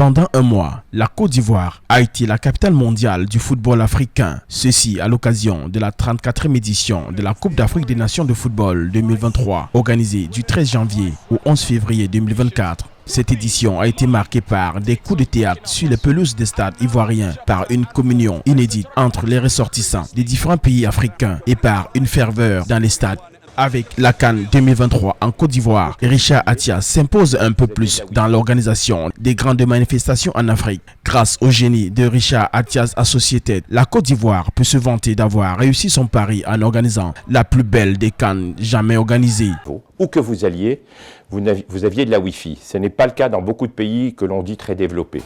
Pendant un mois, la Côte d'Ivoire a été la capitale mondiale du football africain. Ceci à l'occasion de la 34e édition de la Coupe d'Afrique des Nations de football 2023, organisée du 13 janvier au 11 février 2024. Cette édition a été marquée par des coups de théâtre sur les pelouses des stades ivoiriens, par une communion inédite entre les ressortissants des différents pays africains et par une ferveur dans les stades. Avec la CAN 2023 en Côte d'Ivoire, Richard Attias s'impose un peu plus dans l'organisation des grandes manifestations en Afrique. Grâce au génie de Richard Attias Associated, la Côte d'Ivoire peut se vanter d'avoir réussi son pari en organisant la plus belle des CAN jamais organisées. Où que vous alliez, vous aviez de la Wi-Fi. Ce n'est pas le cas dans beaucoup de pays que l'on dit très développés.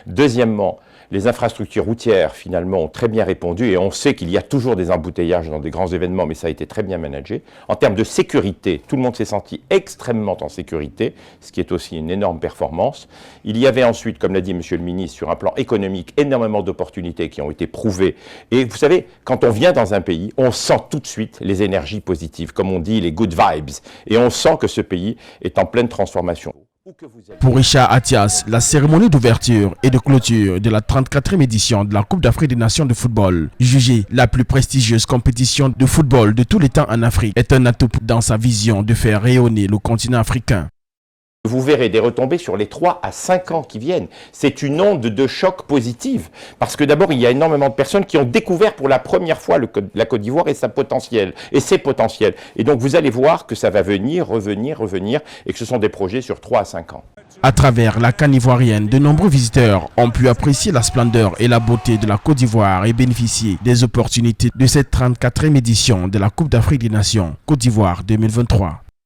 Deuxièmement, les infrastructures routières, finalement, ont très bien répondu et on sait qu'il y a toujours des embouteillages dans des grands événements, mais ça a été très bien managé. En termes de sécurité, tout le monde s'est senti extrêmement en sécurité, ce qui est aussi une énorme performance. Il y avait ensuite, comme l'a dit Monsieur le ministre, sur un plan économique, énormément d'opportunités qui ont été prouvées. Et vous savez, quand on vient dans un pays, on sent tout de suite les énergies positives, comme on dit, les good vibes. Et on sent que ce pays est en pleine transformation. Pour Richard Attias, la cérémonie d'ouverture et de clôture de la 34e édition de la Coupe d'Afrique des Nations de football, jugée la plus prestigieuse compétition de football de tous les temps en Afrique, est un atout dans sa vision de faire rayonner le continent africain. Vous verrez des retombées sur les 3 à 5 ans qui viennent. C'est une onde de choc positive. Parce que d'abord, il y a énormément de personnes qui ont découvert pour la première fois la Côte d'Ivoire et ses potentiels. Et donc, vous allez voir que ça va venir, revenir, et que ce sont des projets sur 3 à 5 ans. À travers la CAN ivoirienne, de nombreux visiteurs ont pu apprécier la splendeur et la beauté de la Côte d'Ivoire et bénéficier des opportunités de cette 34e édition de la Coupe d'Afrique des Nations Côte d'Ivoire 2023.